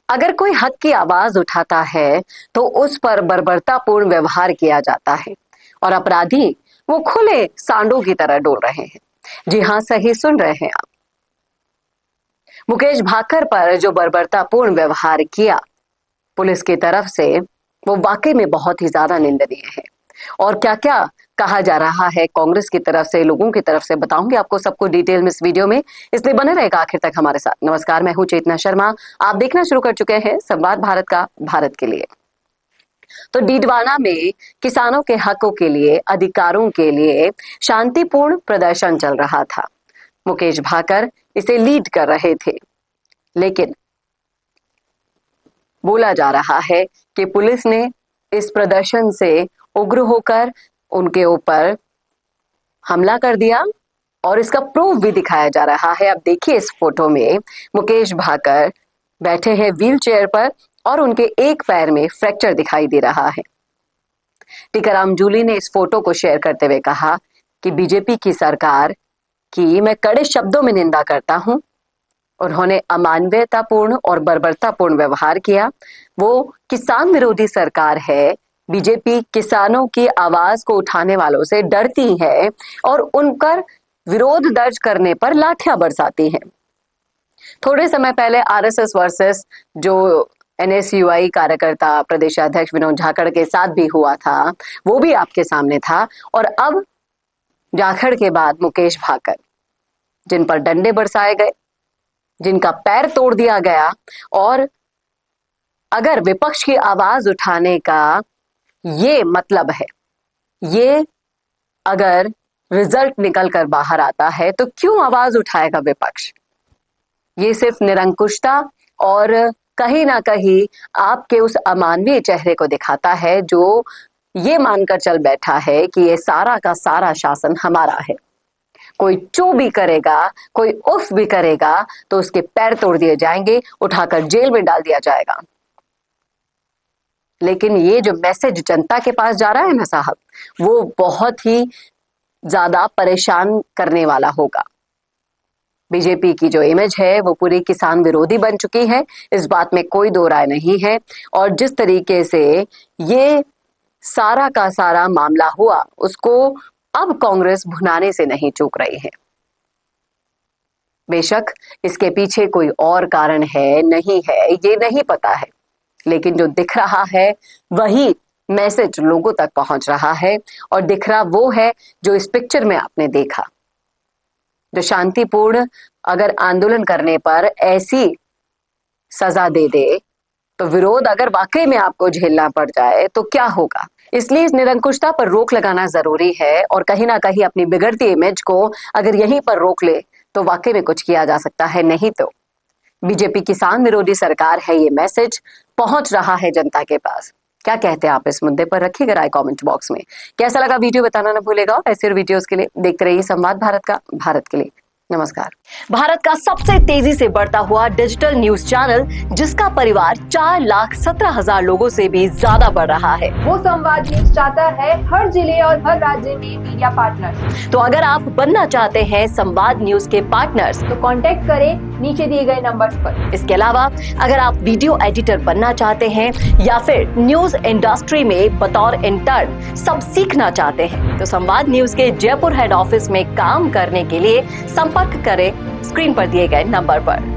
अगर कोई हक की आवाज उठाता है तो उस पर बर्बरतापूर्ण व्यवहार किया जाता है और अपराधी वो खुले सांडों की तरह डोल रहे हैं। जी हां, सही सुन रहे हैं आप। मुकेश भाकर पर जो बर्बरतापूर्ण व्यवहार किया पुलिस की तरफ से, वो वाकई में बहुत ही ज्यादा निंदनीय है। और क्या क्या कहा जा रहा है कांग्रेस की तरफ से, लोगों की तरफ से, बताऊंगी आपको सबको डिटेल में इस वीडियो में, इसलिए बने रहेगा आखिर तक हमारे साथ। नमस्कार, मैं हूं चेतना शर्मा। आप देखना शुरू कर चुके हैं संवाद भारत का, भारत के लिए। तो डीडवाना में किसानों के हकों के लिए, अधिकारों के लिए शांतिपूर्ण प्रदर्शन चल रहा था। मुकेश भाकर इसे लीड कर रहे थे, लेकिन बोला जा रहा है कि पुलिस ने इस प्रदर्शन से उग्र होकर उनके ऊपर हमला कर दिया और इसका प्रूफ भी दिखाया जा रहा है। अब देखिए इस फोटो में मुकेश भाकर बैठे हैं व्हील चेयर पर और उनके एक पैर में फ्रैक्चर दिखाई दे रहा है। टीकाराम जूली ने इस फोटो को शेयर करते हुए कहा कि बीजेपी की सरकार की मैं कड़े शब्दों में निंदा करता हूं। उन्होंने अमानवीयतापूर्ण और बर्बरतापूर्ण व्यवहार किया। वो किसान विरोधी सरकार है। बीजेपी किसानों की आवाज को उठाने वालों से डरती है और उन पर विरोध दर्ज करने पर लाठियां बरसाती है। थोड़े समय पहले आरएसएस वर्सेस जो एनएसयूआई कार्यकर्ता प्रदेशाध्यक्ष विनोद झाखड़ के साथ भी हुआ था, वो भी आपके सामने था। और अब झाखड़ के बाद मुकेश भाकर, जिन पर डंडे बरसाए गए, जिनका पैर तोड़ दिया गया, और अगर विपक्ष की आवाज उठाने का ये मतलब है, ये अगर रिजल्ट निकल कर बाहर आता है, तो क्यों आवाज उठाएगा विपक्ष? ये सिर्फ निरंकुशता और कहीं ना कहीं आपके उस अमानवीय चेहरे को दिखाता है जो ये मानकर चल बैठा है कि ये सारा का सारा शासन हमारा है। कोई चू भी करेगा, कोई उफ भी करेगा तो उसके पैर तोड़ दिए जाएंगे, उठाकर जेल में डाल दिया जाएगा। लेकिन ये जो मैसेज जनता के पास जा रहा है ना साहब, वो बहुत ही ज्यादा परेशान करने वाला होगा। बीजेपी की जो इमेज है वो पूरी किसान विरोधी बन चुकी है, इस बात में कोई दो राय नहीं है। और जिस तरीके से ये सारा का सारा मामला हुआ, उसको अब कांग्रेस भुनाने से नहीं चूक रही है। बेशक इसके पीछे कोई और कारण है, नहीं है, ये नहीं पता है, लेकिन जो दिख रहा है वही मैसेज लोगों तक पहुंच रहा है। और दिख रहा वो है जो इस पिक्चर में आपने देखा, जो शांतिपूर्ण अगर आंदोलन करने पर ऐसी सजा दे दे, तो विरोध अगर वाकई में आपको झेलना पड़ जाए तो क्या होगा। इसलिए इस निरंकुशता पर रोक लगाना जरूरी है और कहीं ना कहीं अपनी बिगड़ती इमेज को अगर यहीं पर रोक ले तो वाकई में कुछ किया जा सकता है। नहीं तो बीजेपी किसान विरोधी सरकार है, ये मैसेज पहुंच रहा है जनता के पास। क्या कहते हैं आप इस मुद्दे पर? रखिएगा राय कमेंट बॉक्स में। कैसा लगा वीडियो बताना ना भूलेगा। और ऐसे वीडियोस के लिए देखते रहिए संवाद भारत का, भारत के लिए। नमस्कार। भारत का सबसे तेजी से बढ़ता हुआ डिजिटल न्यूज चैनल, जिसका परिवार 4,17,000 लोगों से भी ज्यादा बढ़ रहा है, वो संवाद न्यूज चाहता है हर जिले और हर राज्य में मीडिया पार्टनर्स। तो अगर आप बनना चाहते हैं संवाद न्यूज के पार्टनर्स, तो कांटेक्ट करें नीचे दिए गए नंबर्स पर। इसके अलावा अगर आप वीडियो एडिटर बनना चाहते हैं या फिर न्यूज इंडस्ट्री में बतौर इंटर्न सब सीखना चाहते हैं, तो संवाद न्यूज के जयपुर हेड ऑफिस में काम करने के लिए संपर्क करें स्क्रीन पर दिए गए नंबर पर।